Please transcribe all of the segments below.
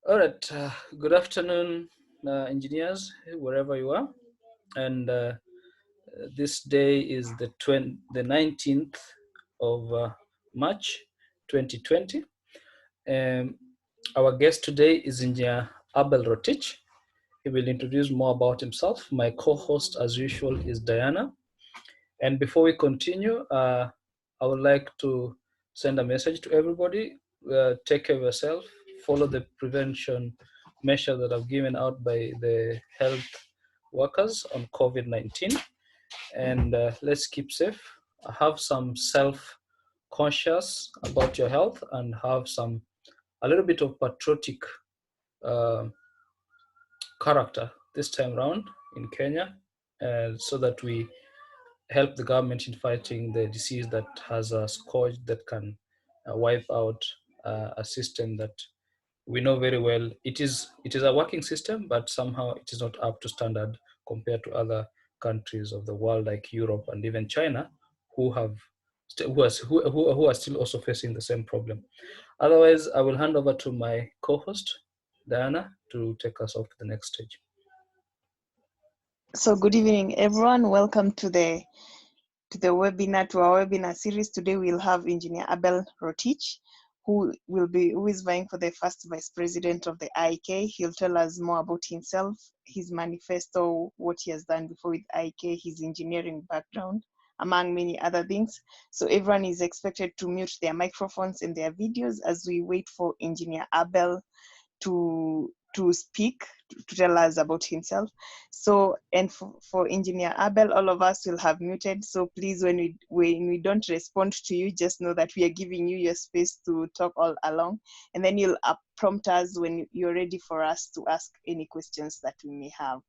All right. Good afternoon, engineers, wherever you are. And this day is the 19th of March, 2020. Um, our guest today is Engineer Abel ROTICH. He will introduce more about himself. My co-host, as usual, is Diana. And before we continue, I would like to send a message to everybody. Take care of yourself. Follow the prevention measures that are given out by the health workers on COVID-19. And let's keep safe. Have some self-conscious about your health and have a little bit of patriotic uh, character this time around in Kenya, so that we help the government in fighting the disease that has a scourge that can wipe out a system that we know very well. It is a working system, but somehow it is not up to standard compared to other countries of the world like Europe and even China, who are still also facing the same problem. Otherwise, I will hand over to my co-host Diana to take us off to the next stage. So good evening, everyone. Welcome to our webinar series. Today we'll have Engineer Abel ROTICH, who is vying for the first vice president of the IEK. He'll tell us more about himself, his manifesto, what he has done before with IEK, his engineering background, among many other things. So everyone is expected to mute their microphones and their videos as we wait for Engineer Abel to speak, to tell us about himself. So, and for Engineer Abel, all of us will have muted. So please, when we don't respond to you, just know that we are giving you your space to talk all along. And then you'll prompt us when you're ready for us to ask any questions that we may have.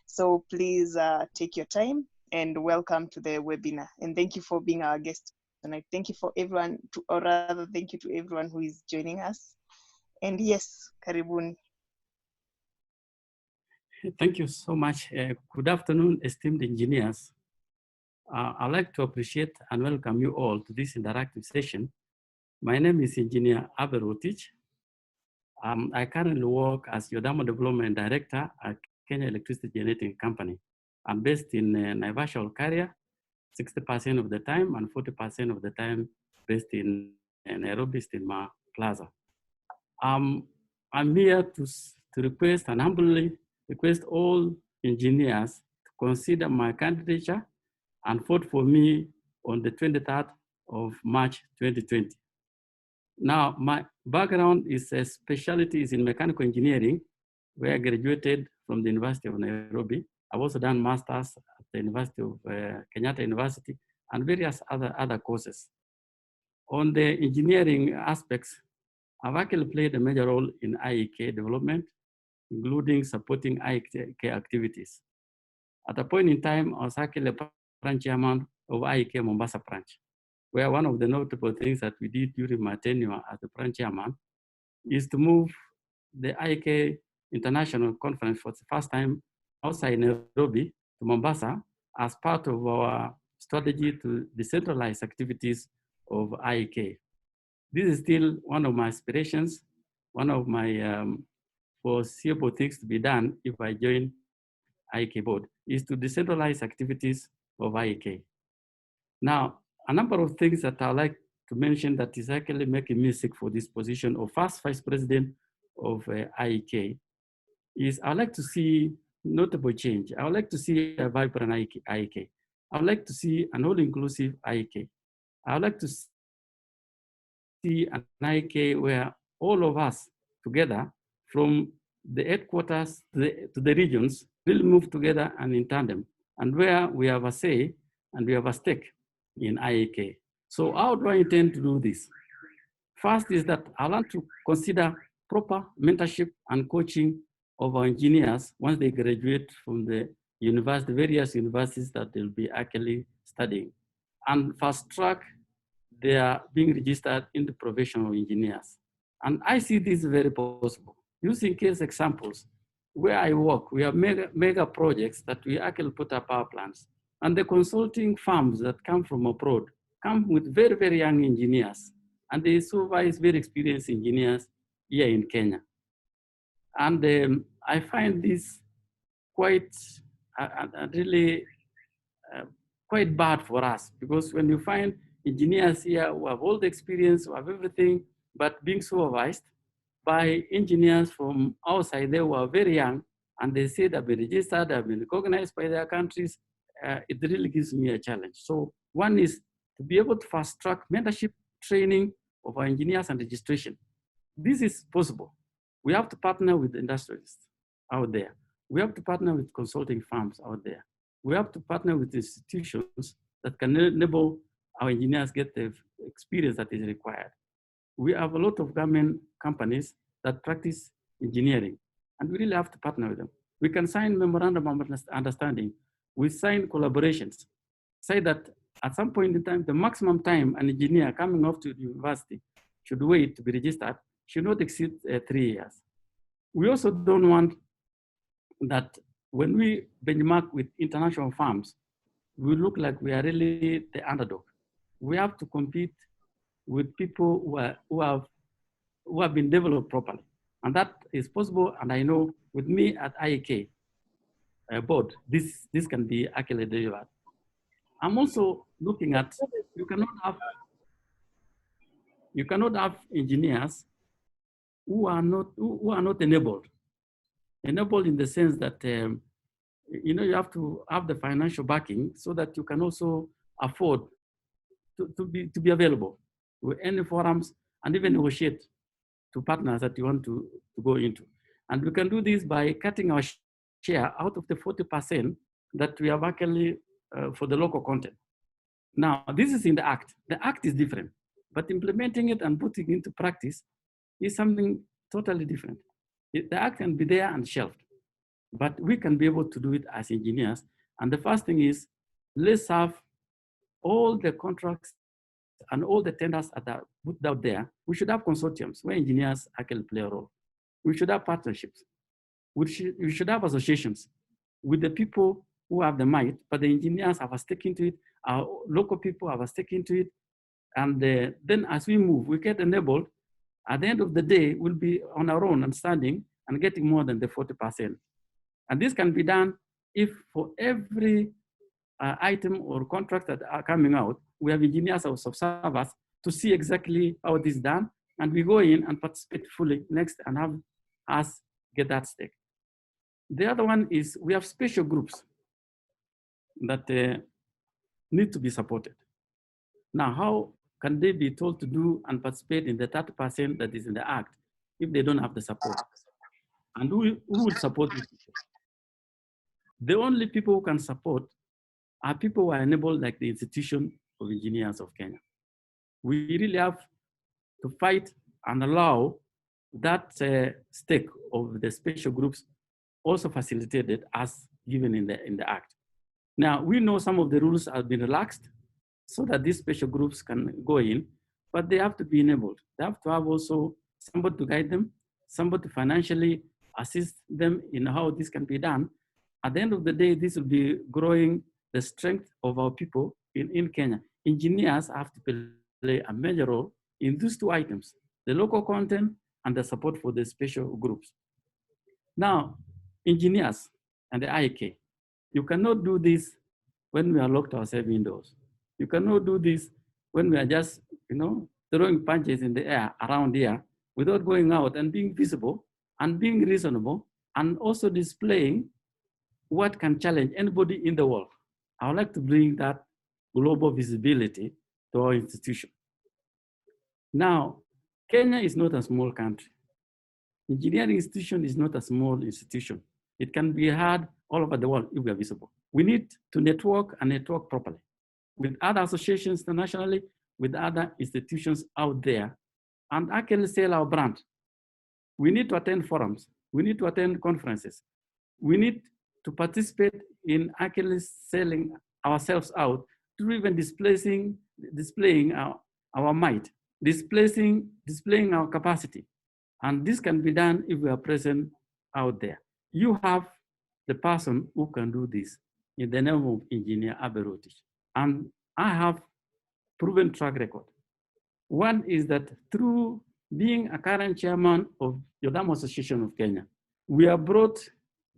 So please take your time and welcome to the webinar. And thank you for being our guest tonight. Thank you for everyone, or rather, thank you to everyone who is joining us. And yes, karibuni. Thank you so much. Good afternoon, esteemed engineers. I'd like to appreciate and welcome you all to this interactive session. My name is Engineer Abel ROTICH. I currently work as your Thermal Development Director at Kenya Electricity Generating Company. I'm based in Naivasha, Olkaria, 60% of the time, and 40% of the time based in Nairobi, Stigma Plaza. I'm here to request and humbly request all engineers to consider my candidature and vote for me on the 23rd of March 2020. Now, my background is a specialty is in mechanical engineering, where I graduated from the University of Nairobi. I've also done masters at the University of Kenyatta University and various other courses. On the engineering aspects, I've actually played a major role in IEK development, including supporting IEK activities. At a point in time, I was actually a branch chairman of IEK Mombasa branch, where one of the notable things that we did during my tenure as the branch chairman is to move the IEK International Conference for the first time outside Nairobi to Mombasa as part of our strategy to decentralize activities of IEK. This is still one of my aspirations, one of my foreseeable things to be done if I join IEK board, is to decentralize activities of IEK. Now, a number of things that I like to mention that is actually making me seek for this position of first vice president of IEK is I like to see notable change. I would like to see a vibrant IEK. I would like to see an all-inclusive IEK. I would like to see an IEK where all of us together from the headquarters to the regions will move together and in tandem, and where we have a say and we have a stake in IEK. So how do I intend to do this? First is that I want to consider proper mentorship and coaching of our engineers once they graduate from the university, various universities that they'll be actually studying, and fast track their being registered in the professional engineers. And I see this very possible. Using case examples, where I work, we have mega projects that we actually put up power plants. And the consulting firms that come from abroad come with very, very young engineers. And they supervise very experienced engineers here in Kenya. And I find this quite really quite bad for us, because when you find engineers here who have all the experience, who have everything, but being supervised by engineers from outside, they were very young, and they say they've been registered, they've been recognized by their countries, it really gives me a challenge. So one is to be able to fast track mentorship training of our engineers and registration. This is possible. We have to partner with industrialists out there. We have to partner with consulting firms out there. We have to partner with institutions that can enable our engineers get the experience that is required. We have a lot of government companies that practice engineering, and we really have to partner with them. We can sign memorandum of understanding. We sign collaborations. Say that at some point in time, the maximum time an engineer coming off to the university should wait to be registered should not exceed 3 years. We also don't want that when we benchmark with international firms, we look like we are really the underdog. We have to compete with people who have been developed properly. And that is possible. And I know with me at IEK board, this can be actually delivered. I'm also looking at, you cannot have engineers who are not enabled. Enabled in the sense that you have to have the financial backing so that you can also afford to be available with any forums and even negotiate to partners that you want to go into. And we can do this by cutting our share out of the 40% that we have actually for the local content. Now, this is in the act. The act is different, but implementing it and putting it into practice is something totally different. The act can be there and shelved, but we can be able to do it as engineers. And the first thing is, let's have all the contracts and all the tenders that are put out there. We should have consortiums where engineers actually play a role. We should have partnerships. We should have associations with the people who have the might, but the engineers have a stake into it. Our local people have a stake into it. And then as we move, we get enabled. At the end of the day, we'll be on our own and standing and getting more than the 40%. And this can be done if for every item or contract that are coming out, we have engineers or observers to see exactly how it is done. And we go in and participate fully next and have us get that stake. The other one is we have special groups that need to be supported. Now, how can they be told to do and participate in the 30% that is in the act if they don't have the support? And who will support these people? The only people who can support are people who are enabled, like the Institution of Engineers of Kenya. We really have to fight and allow that stake of the special groups also facilitated as given in the act. Now, we know some of the rules have been relaxed so that these special groups can go in, but they have to be enabled. They have to have also somebody to guide them, somebody to financially assist them in how this can be done. At the end of the day, this will be growing the strength of our people in Kenya. Engineers have to play a major role in these two items, the local content and the support for the special groups. Now, engineers and the IEK, you cannot do this when we are locked ourselves indoors. You cannot do this when we are just, throwing punches in the air around here without going out and being visible and being reasonable and also displaying what can challenge anybody in the world. I would like to bring that global visibility to our institution. Now, Kenya is not a small country. Engineering institution is not a small institution. It can be heard all over the world if we are visible. We need to network and network properly with other associations internationally, with other institutions out there, and actually sell our brand. We need to attend forums. We need to attend conferences. We need to participate in actually selling ourselves out, to even displaying our might, displaying our capacity. And this can be done if we are present out there. You have the person who can do this in the name of Engineer Abel ROTICH. And I have proven track record. One is that through being a current chairman of Yodam Association of Kenya, We have brought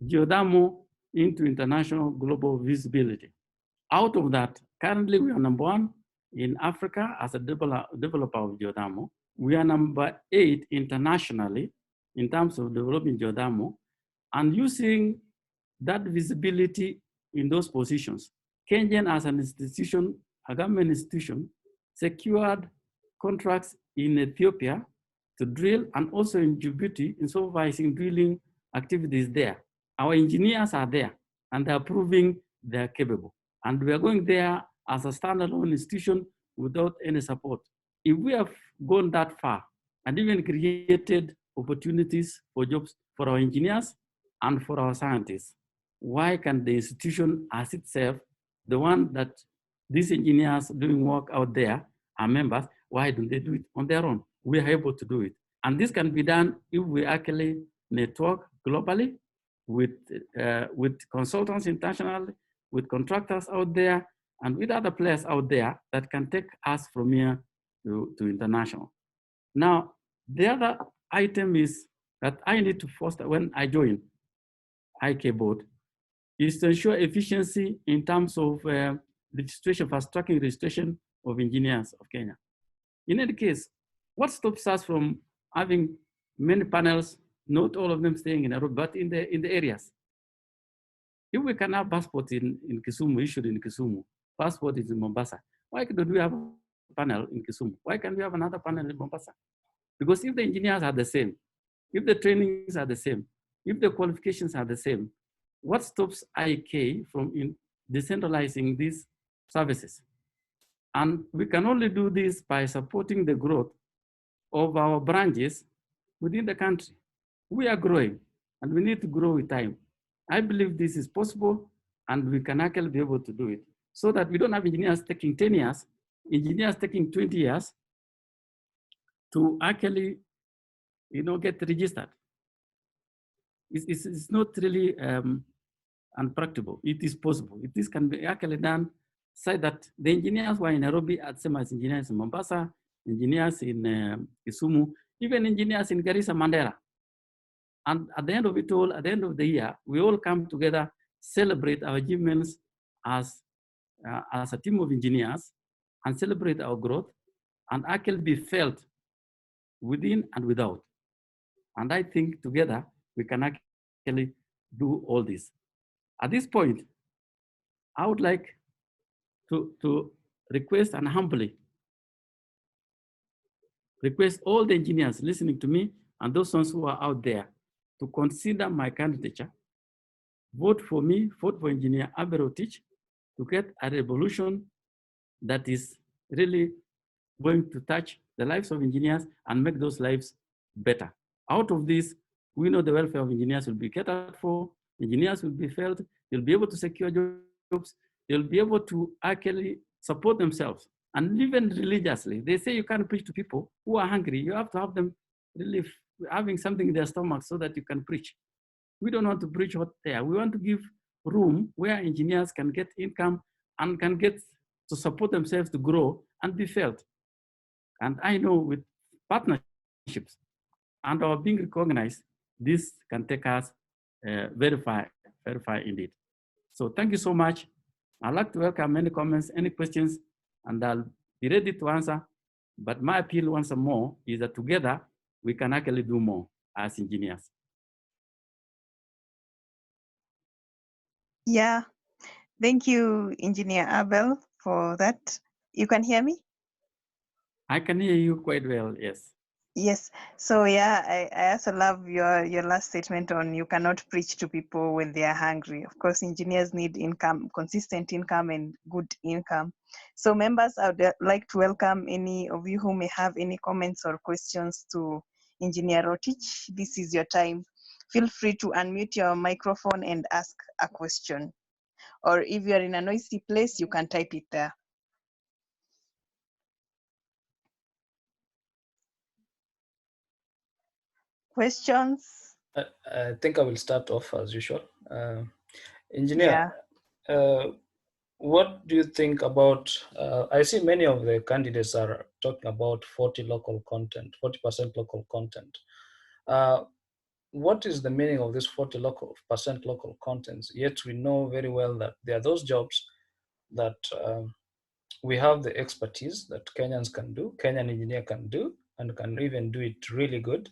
geothermal into international global visibility. Out of that, currently we are number one in Africa as a developer of geothermal. We are number 8 internationally in terms of developing geothermal, and using that visibility in those positions. Kenyan as an institution, a government institution, secured contracts in Ethiopia to drill, and also in Djibouti in supervising drilling activities there. Our engineers are there and they are proving they're capable. And we are going there as a standalone institution without any support. If we have gone that far and even created opportunities for jobs for our engineers and for our scientists, why can the institution as itself, the one that these engineers doing work out there are members, why don't they do it on their own? We are able to do it. And this can be done if we actually network globally with consultants internationally, with contractors out there, and with other players out there that can take us from here to international. Now, the other item is that I need to foster when I join IEK board is to ensure efficiency in terms of registration, fast tracking registration of engineers of Kenya. In any case, what stops us from having many panels, not all of them staying in Nairobi, but in the areas? If we can have passport in Kisumu, issued in Kisumu, passport is in Mombasa, why don't we have a panel in Kisumu? Why can't we have another panel in Mombasa? Because if the engineers are the same, if the trainings are the same, if the qualifications are the same, what stops IEK from decentralizing these services? And we can only do this by supporting the growth of our branches within the country. We are growing and we need to grow with time. I believe this is possible and we can actually be able to do it so that we don't have engineers taking 10 years, engineers taking 20 years to actually get registered. It's not really unpractical. It is possible. This can be actually done so that the engineers who are in Nairobi are the same as engineers in Mombasa, engineers in Kisumu, even engineers in Garissa, Mandera. And at the end of it all, at the end of the year, we all come together, celebrate our achievements as a team of engineers, and celebrate our growth, and actually be felt within and without. And I think together we can actually do all this. At this point, I would like to request and humbly request all the engineers listening to me and those ones who are out there to consider my candidature. Vote for me, vote for Engineer Abel ROTICH to get a revolution that is really going to touch the lives of engineers and make those lives better. Out of this, we know the welfare of engineers will be catered for, engineers will be felt, they'll be able to secure jobs, they'll be able to actually support themselves and even religiously. They say you can't preach to people who are hungry. You have to have them really having something in their stomach so that you can preach. We don't want to preach hot air. We want to give room where engineers can get income and can get to support themselves to grow and be felt. And I know with partnerships and our being recognized, this can take us very far indeed. So thank you so much. I'd like to welcome any comments, any questions, and I'll be ready to answer. But my appeal once more is that together we can actually do more as engineers. Yeah, thank you, Engineer Abel, for that. You can hear me? I can hear you quite well, yes. Yes. So yeah, I also love your last statement on you cannot preach to people when they are hungry. Of course, engineers need income, consistent income and good income. So members, I would like to welcome any of you who may have any comments or questions to Engineer ROTICH. This is your time. Feel free to unmute your microphone and ask a question. Or if you're in a noisy place, you can type it there. Questions? I think I will start off as usual. Engineer, what do you think about, I see many of the candidates are talking about 40% local content. what is the meaning of this 40% local contents? Yet we know very well that there are those jobs that we have the expertise that Kenyans can do, Kenyan engineer can do, and can even do it really good.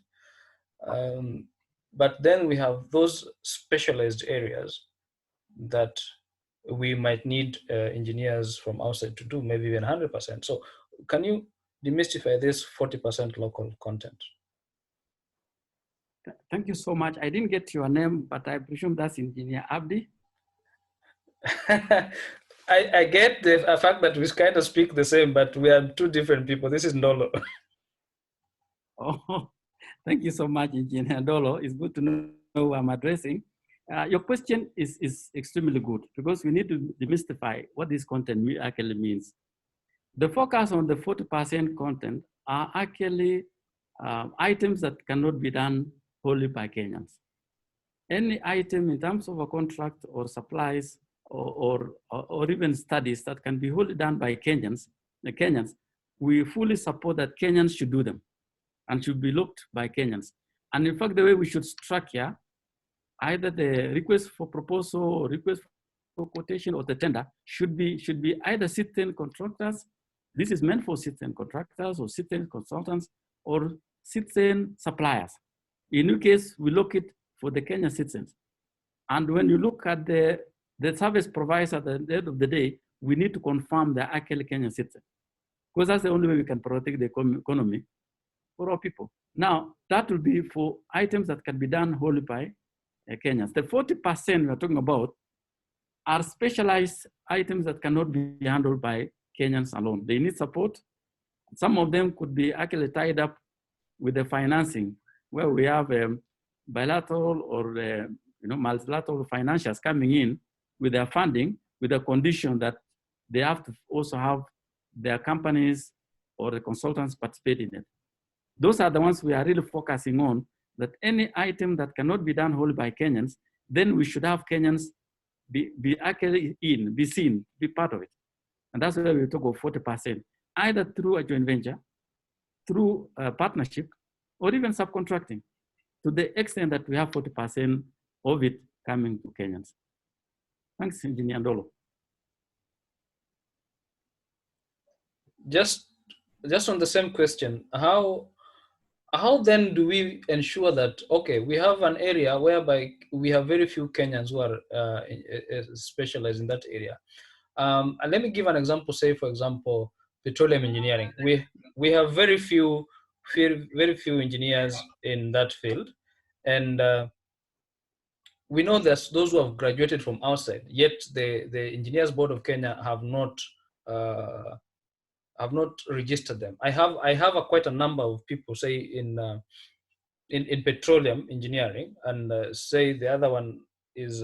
But then we have those specialized areas that we might need engineers from outside to do, maybe even 100%. So can you demystify this 40% local content? Thank you so much. I didn't get your name, but I presume that's Engineer Abdi. I get the fact that we kind of speak the same, but we are two different people. This is Ndolo. Oh, thank you so much, Engineer Ndolo. It's good to know who I'm addressing. Your question is extremely good because we need to demystify what this content actually means. The focus on the 40% content are actually items that cannot be done wholly by Kenyans. Any item in terms of a contract or supplies or even studies that can be wholly done by Kenyans, we fully support that Kenyans should do them and should be looked by Kenyans. And in fact, the way we should structure either the request for proposal or request for quotation or the tender should be either citizen contractors. This is meant for citizen contractors or citizen consultants or citizen suppliers. In which case, we look it for the Kenyan citizens. And when you look at the service providers at the end of the day, we need to confirm they're actually Kenyan citizens. Because that's the only way we can protect the economy for our people. Now, that will be for items that can be done wholly by Kenyans. The 40% we're talking about are specialized items that cannot be handled by Kenyans alone. They need support. Some of them could be actually tied up with the financing, where we have bilateral or multilateral financials coming in with their funding, with the condition that they have to also have their companies or the consultants participate in it. Those are the ones we are really focusing on, that any item that cannot be done wholly by Kenyans, then we should have Kenyans be actually be seen, be part of it. And that's why we talk of 40%, either through a joint venture, through a partnership, or even subcontracting, to the extent that we have 40% of it coming to Kenyans. Thanks, Engineer Ndolo. Just on the same question, how then do we ensure that, okay, we have an area whereby we have very few Kenyans who are specialized in that area. And let me give an example, say, for example, petroleum engineering. We have very few engineers in that field. And we know there's those who have graduated from outside, yet the Engineers Board of Kenya have not registered them. I have quite a number of people, say in petroleum engineering, and say the other one is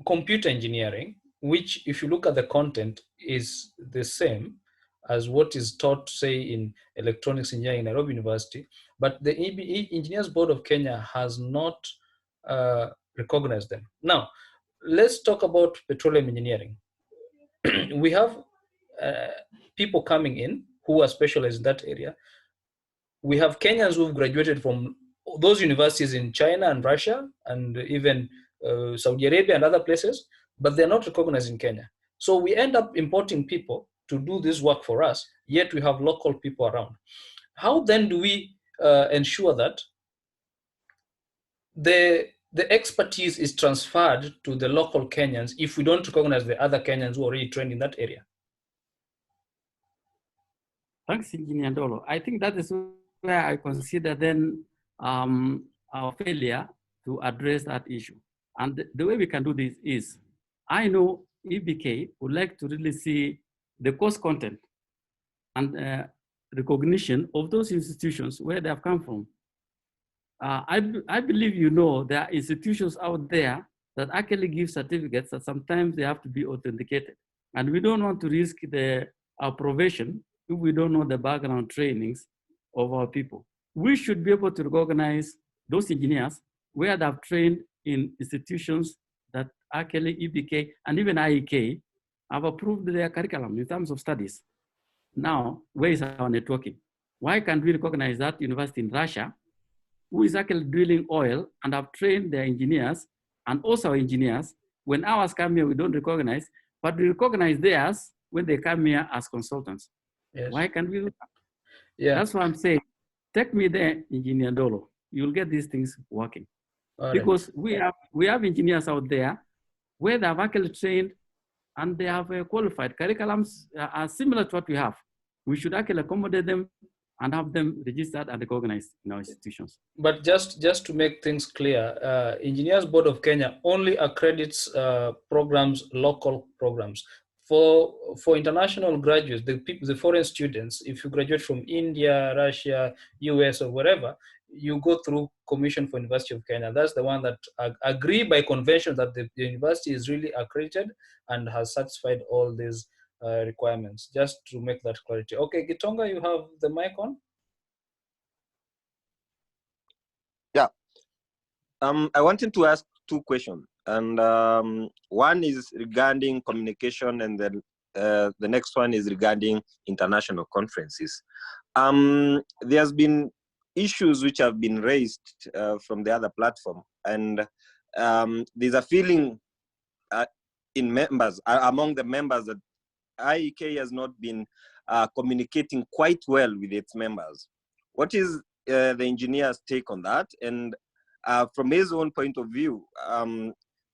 computer engineering, which, if you look at the content, is the same as what is taught, say, in electronics engineering in Nairobi University, but the Engineers Board of Kenya has not recognized them. Now, let's talk about petroleum engineering. We have people coming in who are specialized in that area. We have Kenyans who've graduated from those universities in China and Russia and even Saudi Arabia and other places, but they're not recognized in Kenya. So we end up importing people to do this work for us, yet we have local people around. How then do we ensure that the expertise is transferred to the local Kenyans if we don't recognize the other Kenyans who are already trained in that area? Thanks, Engineer Ndolo. I think that is where I consider then our failure to address that issue. And the way we can do this is, I know EBK would like to really see the course content and recognition of those institutions where they have come from. I believe there are institutions out there that actually give certificates that sometimes they have to be authenticated. And we don't want to risk our probation if we don't know the background trainings of our people. We should be able to recognize those engineers where they have trained in institutions that actually EBK and even IEK have approved their curriculum in terms of studies. Now, where is our networking? Why can't we recognize that university in Russia who is actually drilling oil and have trained their engineers and also our engineers. When ours come here, we don't recognize, but we recognize theirs when they come here as consultants. Yes. Why can't we do that? Yeah. That's why I'm saying, take me there, Engineer Dolo. You'll get these things working. All Because right. we have engineers out there where they have actually trained and they have qualified. Curriculums are similar to what we have. We should actually accommodate them and have them registered and recognized in our institutions. But just to make things clear, Engineers Board of Kenya only accredits programs, local programs. For international graduates, the foreign students, if you graduate from India, Russia, US, or wherever, you go through Commission for University of Kenya. That's the one that agree by convention that the university is really accredited and has satisfied all these requirements. Just to make that clarity. Okay, Gitonga, you have the mic on. Yeah. I wanted to ask two questions, and one is regarding communication, and then the next one is regarding international conferences. There's been issues which have been raised from the other platform, and there's a feeling in members, among the members, that IEK has not been communicating quite well with its members. What is the engineer's take on that? And from his own point of view,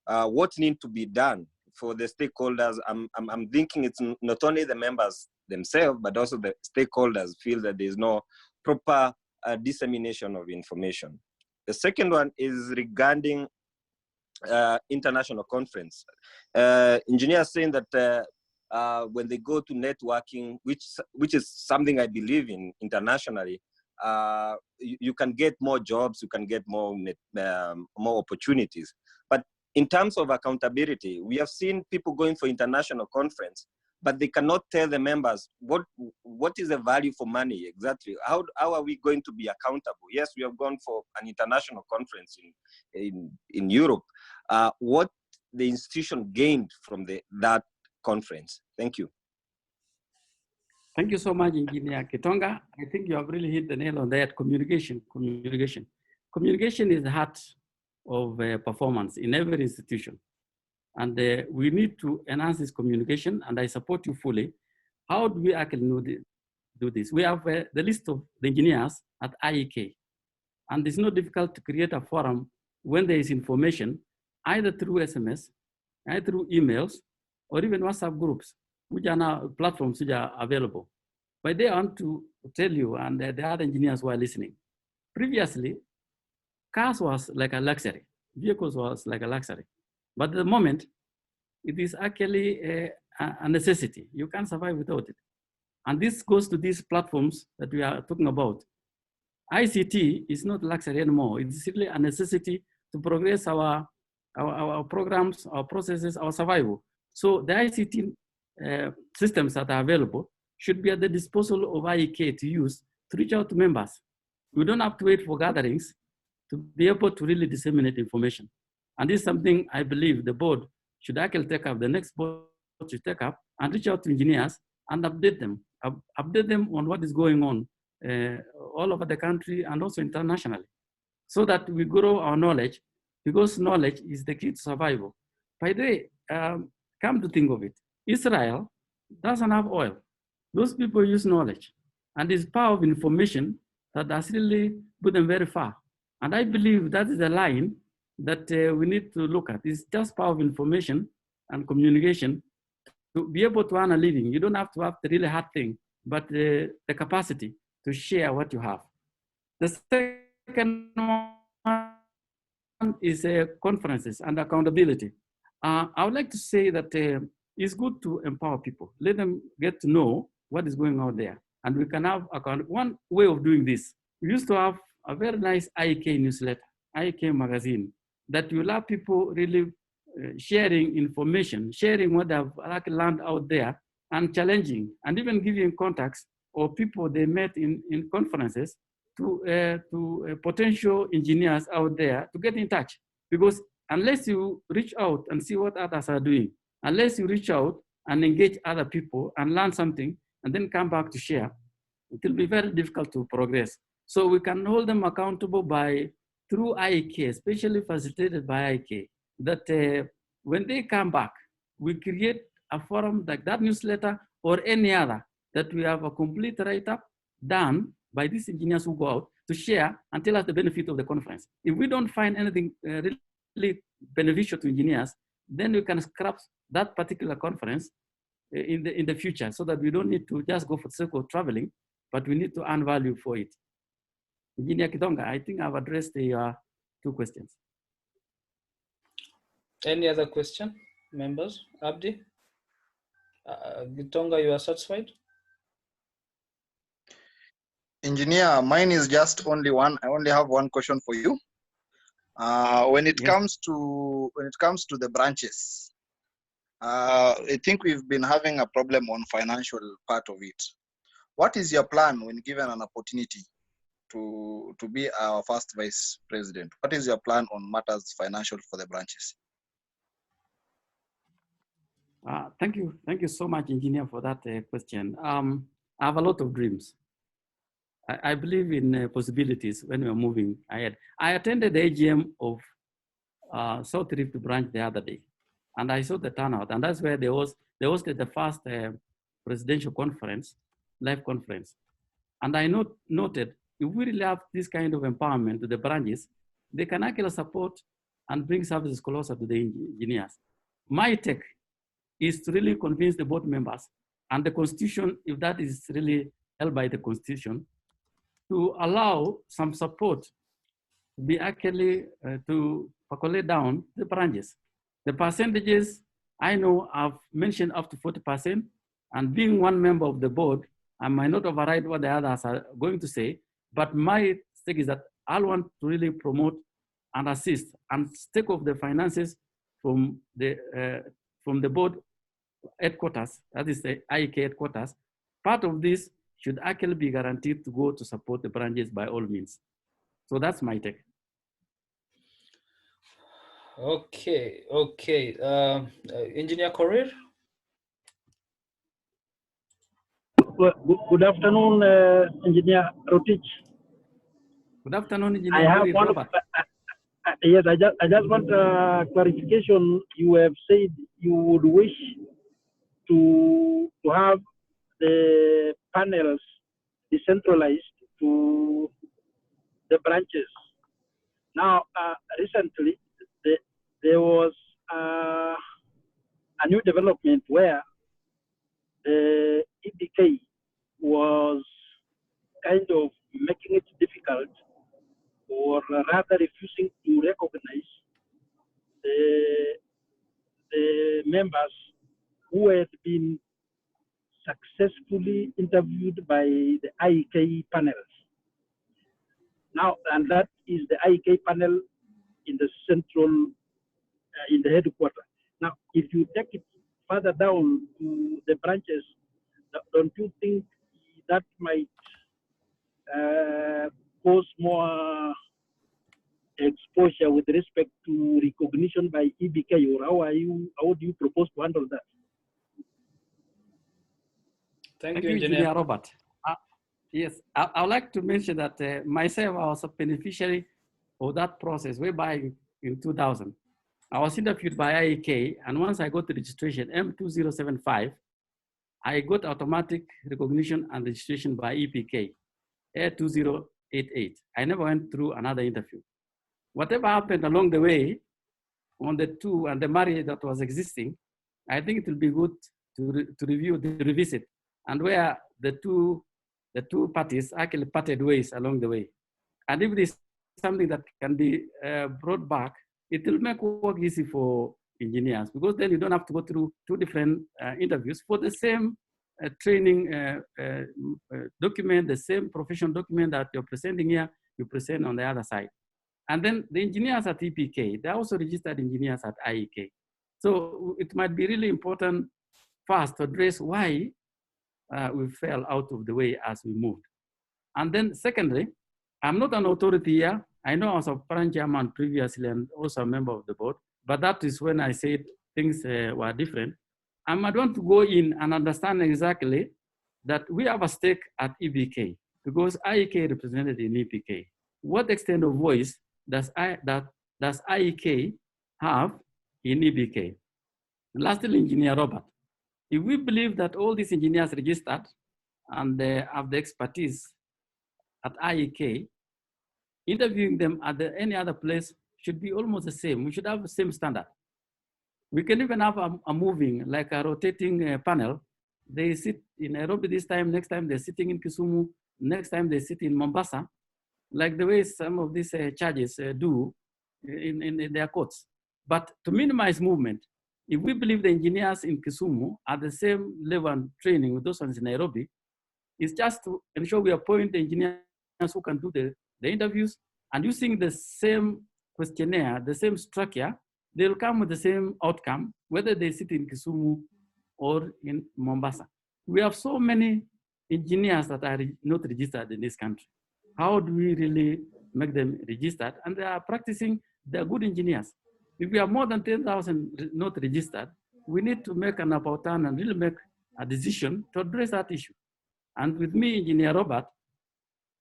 what needs to be done for the stakeholders? I'm thinking it's not only the members themselves, but also the stakeholders feel that there's no proper dissemination of information. The second one is regarding international conference. Engineers saying that when they go to networking, which is something I believe in internationally, you can get more jobs, you can get more opportunities. But in terms of accountability, we have seen people going for international conference, but they cannot tell the members what is the value for money exactly. How are we going to be accountable? Yes, we have gone for an international conference in Europe. What the institution gained from that conference? Thank you. Thank you so much, Engineer Kitonga. I think you have really hit the nail on that. Communication. Communication is the heart of performance in every institution. And we need to enhance this communication, and I support you fully. How do we actually do this? We have the list of the engineers at IEK, and it's not difficult to create a forum when there is information, either through SMS, either through emails, or even WhatsApp groups, which are now platforms which are available. But they want to tell you, and the other engineers who are listening, previously, cars was like a luxury, vehicles was like a luxury. But at the moment, it is actually a necessity. You can't survive without it. And this goes to these platforms that we are talking about. ICT is not luxury anymore. It's really a necessity to progress our programs, our processes, our survival. So the ICT systems that are available should be at the disposal of IEK to use to reach out to members. We don't have to wait for gatherings to be able to really disseminate information. And this is something I believe the board should actually take up, the next board should take up and reach out to engineers and update them on what is going on all over the country and also internationally, so that we grow our knowledge, because knowledge is the key to survival. By the way, come to think of it, Israel doesn't have oil. Those people use knowledge, and it's power of information that has really put them very far. And I believe that is a line that we need to look at. It's just power of information and communication to be able to earn a living. You don't have to have the really hard thing, but the capacity to share what you have. The second one is conferences and accountability. I would like to say that it's good to empower people. Let them get to know what is going on there. And we can have one way of doing this. We used to have a very nice IEK newsletter, IEK magazine, that will allow people really sharing information, sharing what they've learned out there, and challenging, and even giving contacts or people they met in conferences to potential engineers out there to get in touch. Because unless you reach out and see what others are doing, unless you reach out and engage other people and learn something and then come back to share, it will be very difficult to progress. So we can hold them accountable through IEK, especially facilitated by IEK, that when they come back, we create a forum like that newsletter or any other, that we have a complete write-up done by these engineers who go out to share and tell us the benefit of the conference. If we don't find anything really beneficial to engineers, then we can scrap that particular conference in the future, so that we don't need to just go for the sake of traveling, but we need to earn value for it. Engineer Kidonga, I think I've addressed the 2 questions. Any other question, members? Abdi? Gitonga, you are satisfied? Engineer, mine is just only one. I only have one question for you. When it comes to the branches, I think we've been having a problem on financial part of it. What is your plan when given an opportunity to be our first vice president? What is your plan on matters financial for the branches? Thank you so much, engineer, for that question. I have a lot of dreams. I believe in possibilities when we're moving ahead. I attended the AGM of South Rift branch the other day, and I saw the turnout, and that's where they hosted the first presidential conference, live conference. And I noted, if we really have this kind of empowerment to the branches, they can actually support and bring services closer to the engineers. My take is to really convince the board members and the constitution, if that is really held by the constitution, to allow some support to be actually to percolate down the branches. The percentages, I know I've mentioned up to 40%, and being one member of the board, I might not override what the others are going to say, but my stake is that I want to really promote and assist and take off the finances from the board headquarters, that is the IEK headquarters. Part of this should actually be guaranteed to go to support the branches by all means. So that's my take. Okay. Engineer Korir? Well, good afternoon, Engineer ROTICH. Good afternoon, Engineer. I have one. Yes, I just want clarification. You have said you would wish to have the panels decentralized to the branches. Now, recently, there was a new development where the EBK was kind of making it difficult, or rather refusing to recognize the members who had been successfully interviewed by the IEK panels. Now, and that is the IEK panel in the central, in the headquarters. Now, if you take it further down to the branches, don't you think that might cause more exposure with respect to recognition by EBK, or how do you propose to handle that? Thank you, Engineer Robert. Yes, I would like to mention that myself, I was a beneficiary of that process way back in 2000. I was interviewed by IEK, and once I got the registration M2075, I got automatic recognition and registration by EPK A2088. I never went through another interview. Whatever happened along the way on the two and the marriage that was existing, I think it will be good to revisit, and where the two parties actually parted ways along the way. And if this is something that can be brought back, it will make work easy for engineers, because then you don't have to go through 2 different interviews for the same training document, the same professional document that you're presenting here, you present on the other side. And then the engineers at EPK, they're also registered engineers at IEK. So it might be really important first to address why we fell out of the way as we moved. And then secondly, I'm not an authority here. I know I was a branch chairman previously and also a member of the board, but that is when I said things were different. I might want to go in and understand exactly that we have a stake at EBK because IEK represented in EPK. What extent of voice does IEK have in EPK? Lastly, Engineer Robert, if we believe that all these engineers registered and they have the expertise at IEK, interviewing them at any other place should be almost the same. We should have the same standard. We can even have a moving, like a rotating panel. They sit in Nairobi this time, next time they're sitting in Kisumu, next time they sit in Mombasa, like the way some of these charges do in their courts. But to minimize movement, if we believe the engineers in Kisumu are the same level and training with those ones in Nairobi, it's just to ensure we appoint the engineers who can do the interviews, and using the same questionnaire, the same structure, they'll come with the same outcome, whether they sit in Kisumu or in Mombasa. We have so many engineers that are not registered in this country. How do we really make them registered? And they are practicing, they're good engineers. If we have more than 10,000 not registered, we need to make an about turn and really make a decision to address that issue. And with me, Engineer Robert,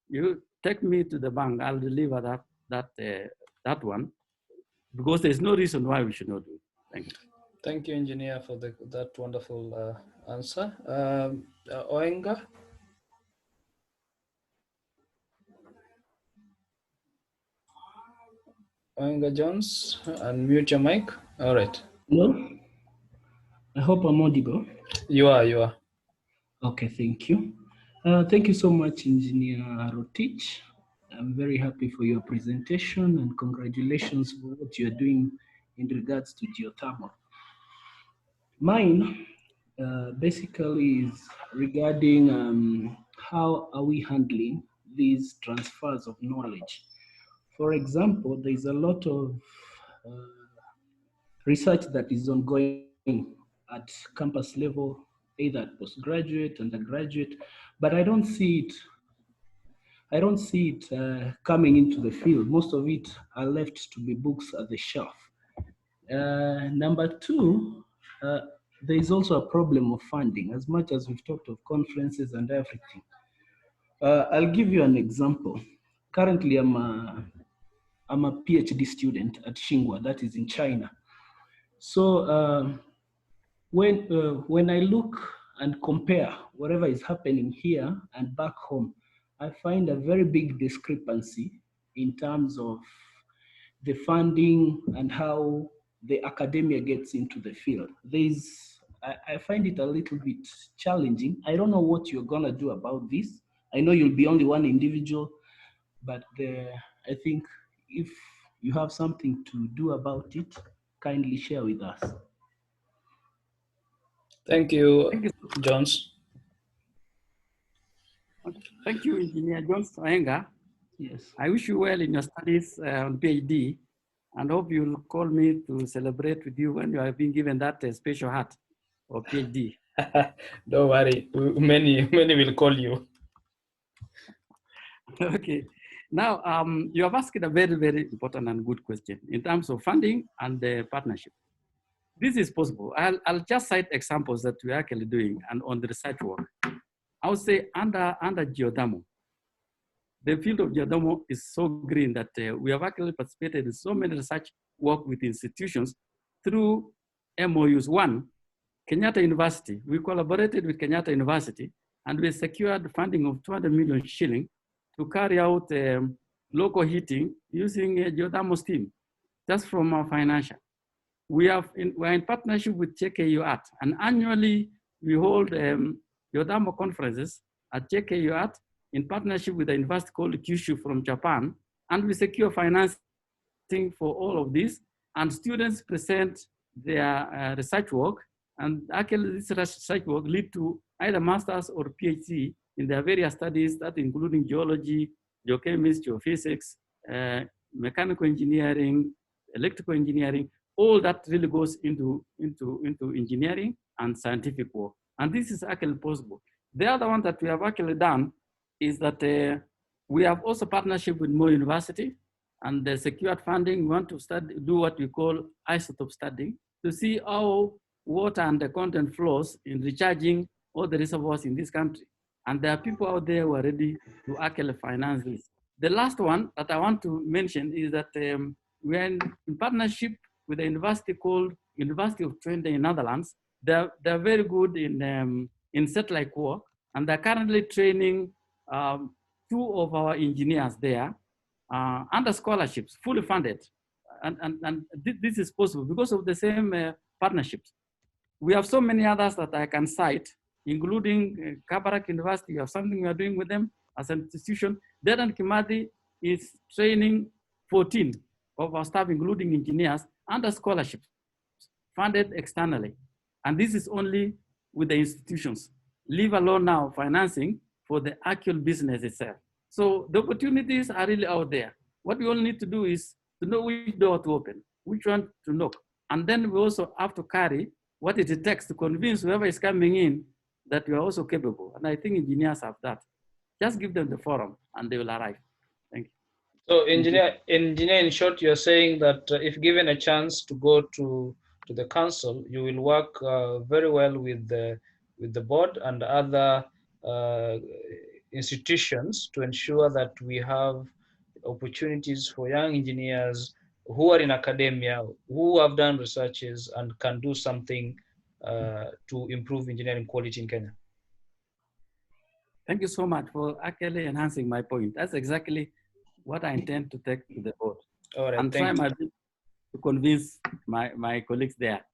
you take me to the bank, I'll deliver that one, because there's no reason why we should not do it. Thank you. Thank you, Engineer, for that wonderful answer. Oenga? Oenga Jones, unmute your mic. All right. Hello? I hope I'm audible. You are. Okay, thank you. Thank you so much, Engineer ROTICH. I'm very happy for your presentation and congratulations for what you're doing in regards to geothermal. Mine basically is regarding how are we handling these transfers of knowledge. For example, there's a lot of research that is ongoing at campus level, either at postgraduate, undergraduate, but I don't see it coming into the field. Most of it are left to be books at the shelf. Number two, there is also a problem of funding, as much as we've talked of conferences and everything. I'll give you an example. Currently, I'm a PhD student at Tsinghua, that is in China. So when I look and compare whatever is happening here and back home, I find a very big discrepancy in terms of the funding and how the academia gets into the field. I find it a little bit challenging. I don't know what you're gonna do about this. I know you'll be only one individual, but I think if you have something to do about it, kindly share with us. Thank you, Jones. Thank you, Engineer Jones Oenga. Yes. I wish you well in your studies on PhD, and hope you'll call me to celebrate with you when you are being given that special hat or PhD. Don't worry, many will call you. Okay. Now, you have asked a very, very important and good question in terms of funding and the partnership. This is possible. I'll just cite examples that we're actually doing and on the research work. I would say under geothermal, the field of geothermal is so green that we have actually participated in so many research work with institutions through MOUs. One, Kenyatta University, we collaborated with Kenyatta University and we secured funding of 200 million shilling to carry out local heating using geothermal steam, just from our financial. We're in partnership with JKUAT, and annually we hold geothermal conferences at JKUAT in partnership with a university called Kyushu from Japan, and we secure financing for all of this, and students present their research work, and actually this research work lead to either master's or PhD in their various studies, that including geology, geochemistry, geophysics, mechanical engineering, electrical engineering. All that really goes into engineering and scientific work. And this is actually possible. The other one that we have actually done is that we have also partnership with Mo University, and the secured funding. We want to do what we call isotope studying to see how water and the content flows in recharging all the reservoirs in this country. And there are people out there who are ready to actually finance this. The last one that I want to mention is that we are in partnership with a university called University of Twente in Netherlands. They're very good in satellite work, and they're currently training 2 of our engineers there under scholarships, fully funded. And this is possible because of the same partnerships. We have so many others that I can cite, including Kabarak University. We have something we are doing with them as an institution. Dedan Kimathi is training 14 of our staff, including engineers, under scholarships, funded externally. And this is only with the institutions, leave alone now financing for the actual business itself. So the opportunities are really out there. What we all need to do is to know which door to open, which one to knock. And then we also have to carry what it takes to convince whoever is coming in that we are also capable. And I think engineers have that. Just give them the forum and they will arrive. Thank you. So engineer, in short, you're saying that if given a chance to go to the council, you will work very well with the board and other institutions to ensure that we have opportunities for young engineers who are in academia, who have done researches and can do something to improve engineering quality in Kenya. Thank you so much for actually enhancing my point. That's exactly what I intend to take to the board. All right, and try my best to convince my colleagues there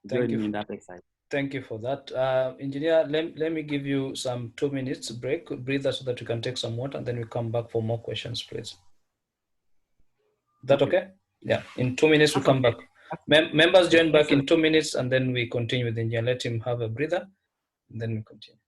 to join me in that exercise. Thank you for that. Engineer, let me give you some 2 minutes break, breather, so that you can take some water, and then we come back for more questions, please. Is that okay? Yeah, in 2 minutes we come back. Members join back in 2 minutes, and then we continue with the engineer. Let him have a breather, and then we continue.